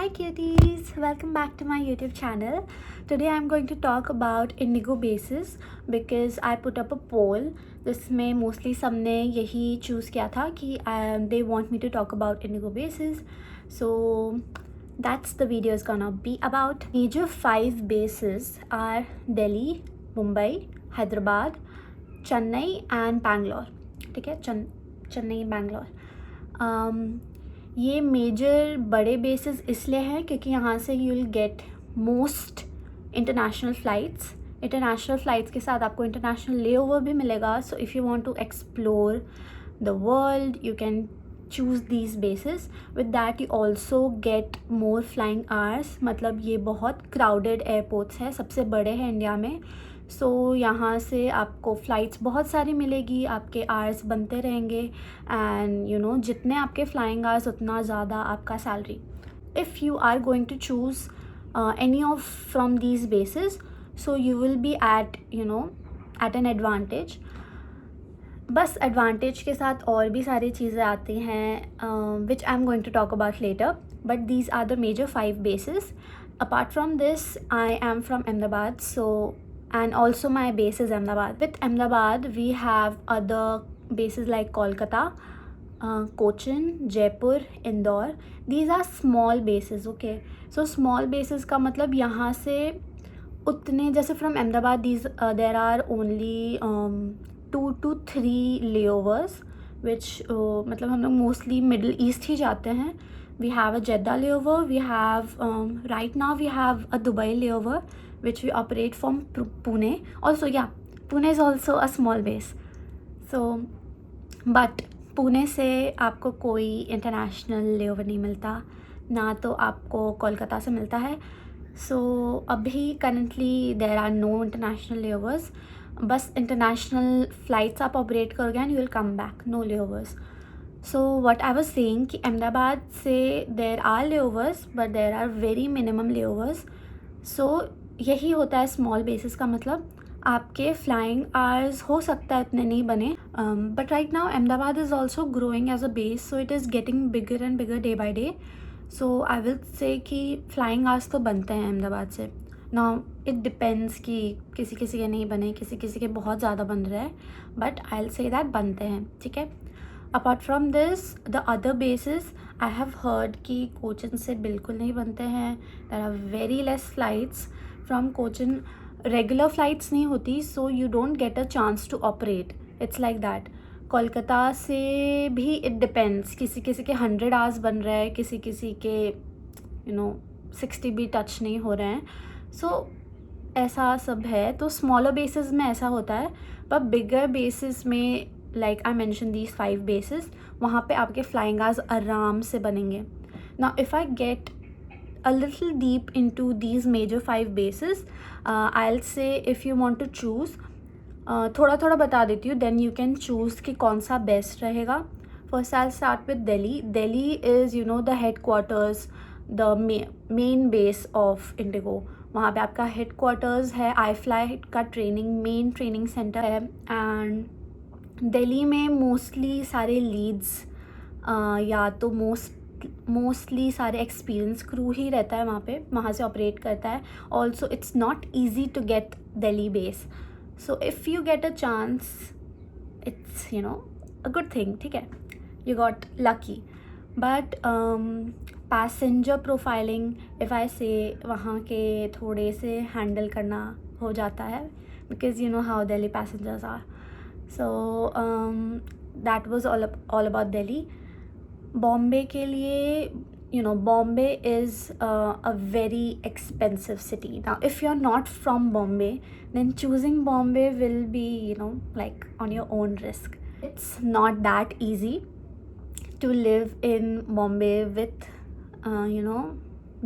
Hi cuties, welcome back to my YouTube channel. Today I'm going to talk about Indigo bases because I put up a poll जिसमें mostly सबने यही choose किया था कि they want me to talk about Indigo bases. So that's the video is gonna be about. Major 5 bases are Delhi, Mumbai, Hyderabad, Chennai and Bangalore. ठीक है, चेन्नई बैंगलोर. ये major बड़े बेसिस इसलिए हैं क्योंकि यहाँ से you will get most international flights के साथ आपको इंटरनेशनल लेओवर भी मिलेगा. So if you want to explore the world you can choose these bases. With that you also get more flying hours. मतलब ये बहुत क्राउडेड एयरपोर्ट्स हैं, सबसे बड़े हैं इंडिया में. सो यहाँ से आपको फ़्लाइट्स बहुत सारी मिलेगी, आपके आवर्स बनते रहेंगे एंड यू नो जितने आपके फ्लाइंग आवर्स उतना ज़्यादा आपका salary. If you are going to choose any of from these basis so you will be at an advantage. बस एडवांटेज के साथ और भी सारी चीज़ें आती हैं which I am going to talk about later, but these are the major 5 basis. Apart from this I am from Ahmedabad, so and also my base is Ahmedabad. With Ahmedabad we have other bases like Kolkata, Cochin, Jaipur, Indore. These are small bases. Okay, so small bases का मतलब यहाँ से उतने जैसे from Ahmedabad these there are only 2 to 3 layovers which मतलब हम लोग mostly Middle East ही जाते हैं. We have a Jeddah layover, we have right now we have a Dubai layover which we operate from Pune. Also yeah, Pune is also a small base. So but Pune से आपको कोई international layover नहीं मिलता, ना तो आपको कोलकाता से मिलता है. सो अभी currently there are no international layovers. बस इंटरनेशनल फ़्लाइट्स आप ऑपरेट करोगे and you will come back, no layovers. So what I was saying कि अहमदाबाद से there are layovers but there are very minimum layovers. So यही होता है small basis का मतलब. आपके फ्लाइंग आवर्स हो सकता है इतने नहीं बने, but right now Ahmedabad is also growing as a base, so it is getting bigger and bigger day by day. So I will say कि फ्लाइंग आवर्स तो बनते हैं अहमदाबाद से. नाउ इट डिपेंड्स कि किसी किसी के नहीं बने, किसी किसी के बहुत ज़्यादा बन रहे हैं, but I will say that बनते हैं. ठीक है. Apart from this the other bases I have heard कि कोचिन से बिल्कुल नहीं बनते हैं. There are very less flights from Cochin. Regular flights नहीं होती, so you don't get a chance to operate. It's like that. Kolkata से भी इट डिपेंड्स, किसी किसी के 100 आवर्स बन रहे हैं, किसी किसी के 60 भी टच नहीं हो रहे हैं. सो ऐसा सब है. तो स्मॉलर बेसिस में ऐसा होता है, पर बिगर बेसिस में like I mention these 5 basis, वहाँ पे आपके फ्लाइंग आवर्स आराम से बनेंगे. Now if I get a little deep into these major 5 bases, I'll say if you want to choose, थोड़ा थोड़ा बता देती हूँ, then you can choose कि कौन सा बेस्ट रहेगा. First I'll start with Delhi. Delhi is the headquarters, the main base of Indigo. वहाँ पे आपका headquarters है. iFly का मेन ट्रेनिंग सेंटर है. एंड दिल्ली में मोस्टली सारे लीड्स या तो मोस्टली सारे एक्सपीरियंस क्रू ही रहता है वहाँ पे, वहाँ से ऑपरेट करता है. Also it's not easy to get Delhi base, so if you get a chance it's a good thing. ठीक है, you got lucky. But passenger profiling if I say वहाँ के थोड़े से हैंडल करना हो जाता है, because you know how Delhi passengers are. So that was all about Delhi. Bombay के लिए Bombay is a very expensive city. Now if you're not from Bombay, then choosing Bombay will be like on your own risk. It's not that easy to live in Bombay with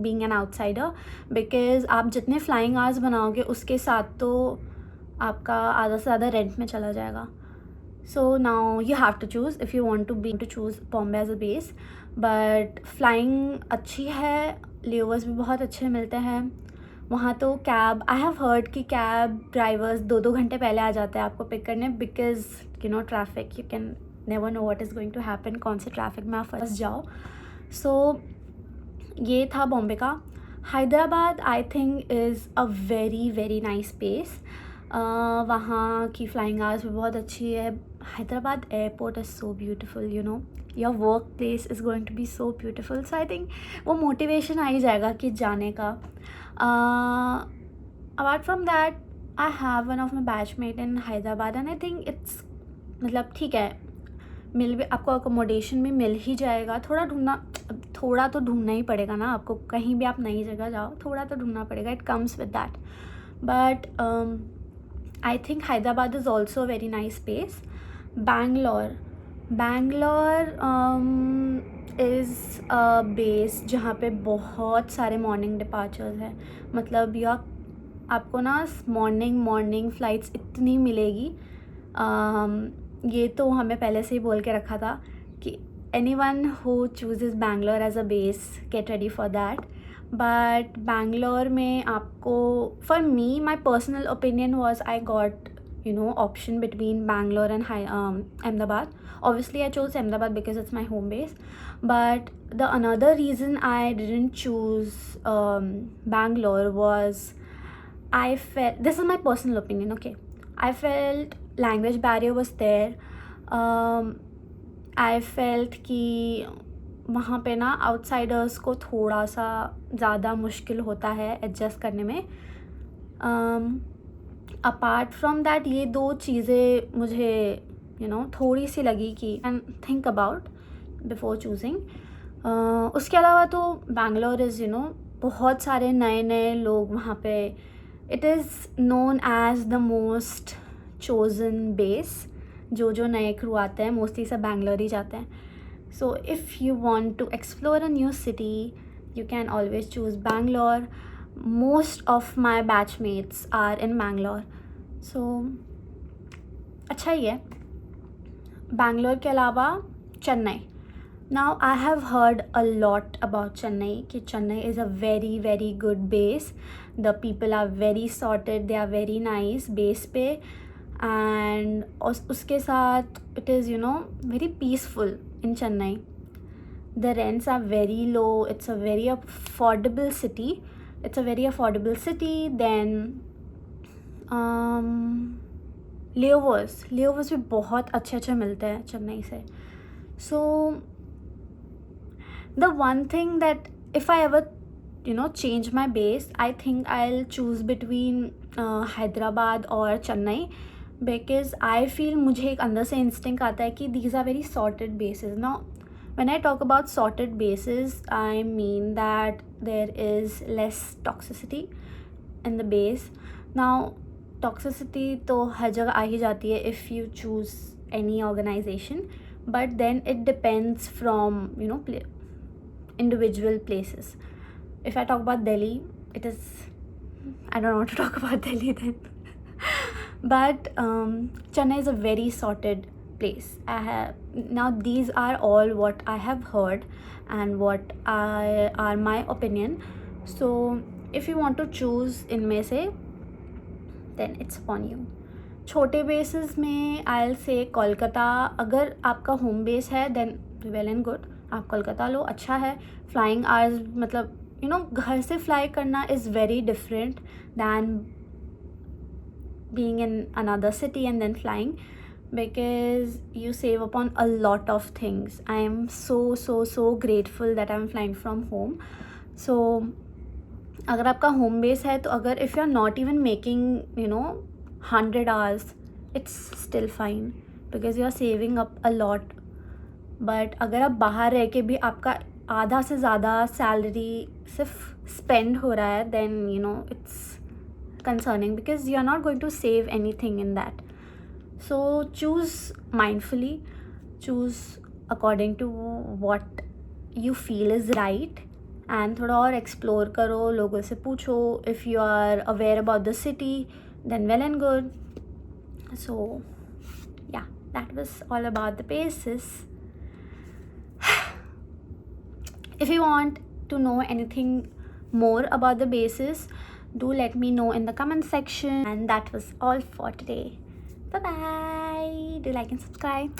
being an outsider, because आप जितने flying hours बनाओगे उसके साथ तो आपका आधा से ज़्यादा रेंट में चला जाएगा. So now you have to choose if you want to choose Bombay as a base. But flying अच्छी है, लेओवर्स भी बहुत अच्छे मिलते हैं वहाँ. तो कैब, आई हैव हर्ड कि कैब ड्राइवर्स 2-2 घंटे पहले आ जाते हैं आपको पिक करने, because traffic, you can never know what is going to happen, कौन से ट्रैफिक में आप फंस जाओ. सो ये था बॉम्बे का. Hyderabad I think is a very very nice place. वहाँ की फ्लाइंग आवर्स भी बहुत अच्छी है. Hyderabad airport is so beautiful, you know. Your work place is going to be so beautiful. So I think वो मोटिवेशन आ ही जाएगा कि जाने का. Apart from that, I have one of my batchmate in Hyderabad and I think it's, मतलब ठीक है, मिल भी आपको अकोमोडेशन भी मिल ही जाएगा. थोड़ा तो ढूंढना ही पड़ेगा ना आपको. कहीं भी आप नई जगह जाओ, थोड़ा तो ढूंढना पड़ेगा. It comes with that. But I think Hyderabad is also very nice place. Bangalore is a base जहाँ पे बहुत सारे मॉर्निंग डिपार्चर्स हैं. मतलब आपको ना मॉर्निंग फ़्लाइट्स इतनी मिलेगी. ये तो हमें पहले से ही बोल के रखा था कि anyone who chooses Bangalore as a base, get ready for that. But Bangalore में आपको, for me, my personal opinion was I got, you know, option between Bangalore and Ahmedabad. Obviously, I chose Ahmedabad because it's my home base. But the another reason I didn't choose Bangalore was I felt, this is my personal opinion, okay. I felt language barrier was there. I felt कि वहाँ पे ना outsiders को थोड़ा सा ज़्यादा मुश्किल होता है एडजस्ट करने में. अपार्ट फ्रॉम दैट, ये दो चीज़ें मुझे यू नो थोड़ी सी लगी कि and think about before choosing. उसके अलावा तो बैंगलोर इज़, यू नो, बहुत सारे नए नए लोग वहाँ पे. It is known as the most chosen base. जो नए क्रू आते हैं मोस्टली सब बैंगलोर ही जाते हैं. So if you want to explore a new city, you can always choose Bangalore. Most of my batchmates are in Bangalore. So अच्छा ही है. बैंगलोर के अलावा Chennai. Now I have heard a lot about Chennai कि Chennai is a very very good base. The people are very sorted, they are very nice base पे. And उसके साथ it is, you know, very peaceful in Chennai. The rents are very low. It's a very affordable city. Then layovers भी बहुत अच्छे मिलते हैं चेन्नई से. So the one thing that if I ever, you know, change my base, I think I'll choose between Hyderabad or Chennai, because I feel, मुझे एक अंदर से instinct आता है कि these are very sorted bases. Now when I talk about sorted bases, I mean that there is less toxicity in the base. Now toxicity तो हर जगह आ ही जाती है if you choose any organization, but then it depends from, you know, individual places. If I talk about Delhi, it is, I don't want to talk about Delhi then. But Chennai is a very sorted place. Now these are all what I have heard and what are my opinion. So if you want to choose इनमें से, then it's upon you. छोटे basis में I'll say Kolkata. अगर आपका home base है then well and good, आप कोलकाता लो, अच्छा है. फ्लाइंग आवर्स, मतलब you know, घर से फ्लाई करना is very different than being in another city and then flying, because you save upon a lot of things. I am so grateful that I'm flying from home. So अगर आपका home base है तो अगर if you're not even making, you know, 100 hours, it's still fine because you're saving up a lot. But अगर आप बाहर रह के भी आपका आधा से ज़्यादा सैलरी सिर्फ स्पेंड हो रहा है, then you know it's concerning because you are not going to save anything in that. So choose mindfully, choose according to what you feel is right, and थोड़ा और explore करो, लोगों से पूछो. If you are aware about the city, then well and good. So yeah, that was all about the bases. If you want to know anything more about the bases, do let me know in the comment section. And that was all for today. Bye bye. Do like and subscribe.